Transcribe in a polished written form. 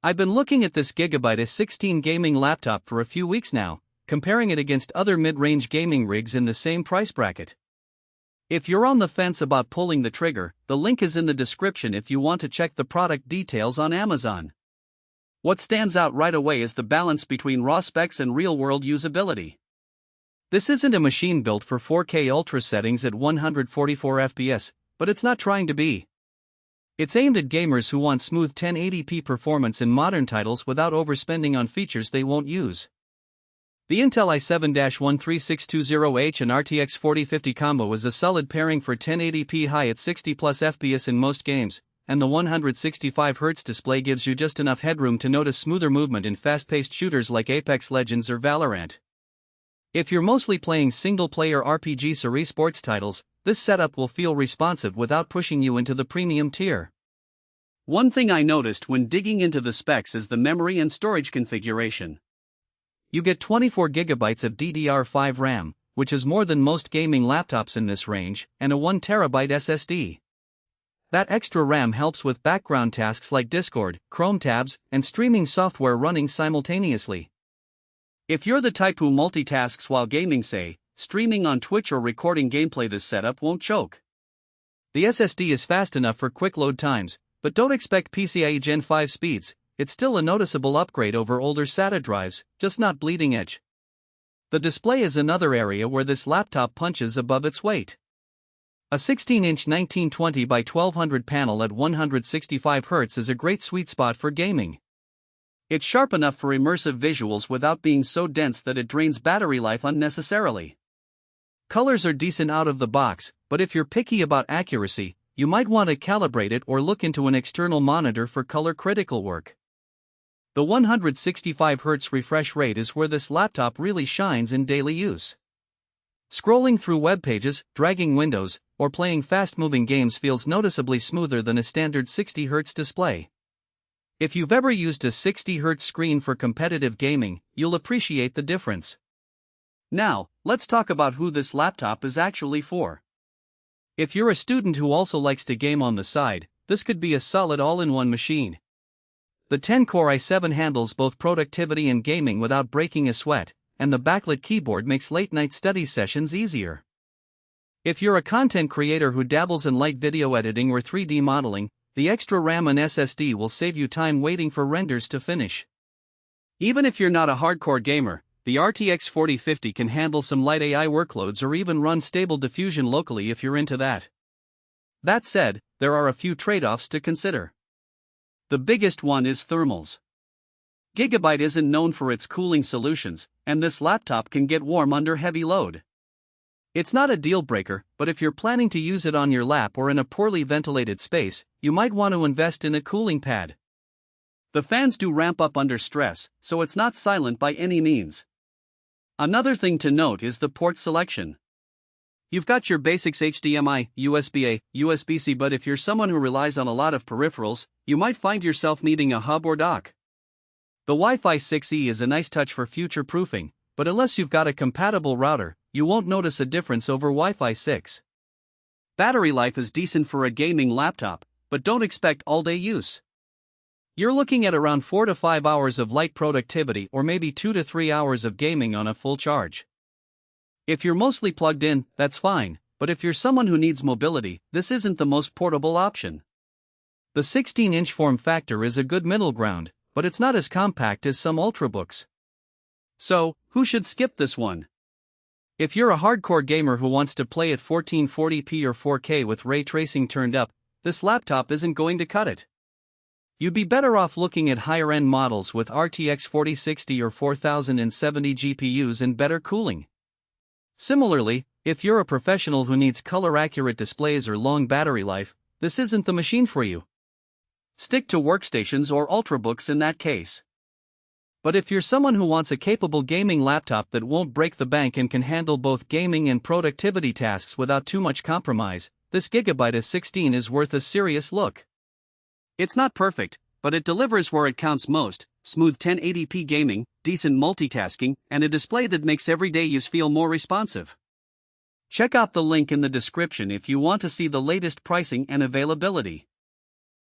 I've been looking at this Gigabyte A16 gaming laptop for a few weeks now, comparing it against other mid-range gaming rigs in the same price bracket. If you're on the fence about pulling the trigger, the link is in the description if you want to check the product details on Amazon. What stands out right away is the balance between raw specs and real-world usability. This isn't a machine built for 4K ultra settings at 144 FPS, but it's not trying to be. It's aimed at gamers who want smooth 1080p performance in modern titles without overspending on features they won't use. The Intel i7-13620H and RTX 4050 combo is a solid pairing for 1080p high at 60+ FPS in most games, and the 165Hz display gives you just enough headroom to notice smoother movement in fast-paced shooters like Apex Legends or Valorant. If you're mostly playing single-player RPGs or esports titles, this setup will feel responsive without pushing you into the premium tier. One thing I noticed when digging into the specs is the memory and storage configuration. You get 24GB of DDR5 RAM, which is more than most gaming laptops in this range, and a 1TB SSD. That extra RAM helps with background tasks like Discord, Chrome tabs, and streaming software running simultaneously. If you're the type who multitasks while gaming, say, streaming on Twitch or recording gameplay, this setup won't choke. The SSD is fast enough for quick load times, but don't expect PCIe Gen 5 speeds. It's still a noticeable upgrade over older SATA drives, just not bleeding edge. The display is another area where this laptop punches above its weight. A 16-inch 1920 by 1200 panel at 165Hz is a great sweet spot for gaming. It's sharp enough for immersive visuals without being so dense that it drains battery life unnecessarily. Colors are decent out of the box, but if you're picky about accuracy, you might want to calibrate it or look into an external monitor for color-critical work. The 165Hz refresh rate is where this laptop really shines in daily use. Scrolling through web pages, dragging windows, or playing fast-moving games feels noticeably smoother than a standard 60Hz display. If you've ever used a 60Hz screen for competitive gaming, you'll appreciate the difference. Now, let's talk about who this laptop is actually for. If you're a student who also likes to game on the side, this could be a solid all-in-one machine. The 10-core i7 handles both productivity and gaming without breaking a sweat, and the backlit keyboard makes late-night study sessions easier. If you're a content creator who dabbles in light video editing or 3D modeling, the extra RAM and SSD will save you time waiting for renders to finish. Even if you're not a hardcore gamer, the RTX 4050 can handle some light AI workloads or even run Stable Diffusion locally if you're into that. That said, there are a few trade-offs to consider. The biggest one is thermals. Gigabyte isn't known for its cooling solutions, and this laptop can get warm under heavy load. It's not a deal breaker, but if you're planning to use it on your lap or in a poorly ventilated space, you might want to invest in a cooling pad. The fans do ramp up under stress, so it's not silent by any means. Another thing to note is the port selection. You've got your basics HDMI, USB-A, USB-C, but if you're someone who relies on a lot of peripherals, you might find yourself needing a hub or dock. The Wi-Fi 6E is a nice touch for future-proofing, but unless you've got a compatible router, you won't notice a difference over Wi-Fi 6. Battery life is decent for a gaming laptop, but don't expect all-day use. You're looking at around 4 to 5 hours of light productivity or maybe 2 to 3 hours of gaming on a full charge. If you're mostly plugged in, that's fine, but if you're someone who needs mobility, this isn't the most portable option. The 16-inch form factor is a good middle ground, but it's not as compact as some ultrabooks. So, who should skip this one? If you're a hardcore gamer who wants to play at 1440p or 4K with ray tracing turned up, this laptop isn't going to cut it. You'd be better off looking at higher-end models with RTX 4060 or 4070 GPUs and better cooling. Similarly, if you're a professional who needs color-accurate displays or long battery life, this isn't the machine for you. Stick to workstations or ultrabooks in that case. But if you're someone who wants a capable gaming laptop that won't break the bank and can handle both gaming and productivity tasks without too much compromise, this Gigabyte A16 is worth a serious look. It's not perfect, but it delivers where it counts most: smooth 1080p gaming, decent multitasking, and a display that makes everyday use feel more responsive. Check out the link in the description if you want to see the latest pricing and availability.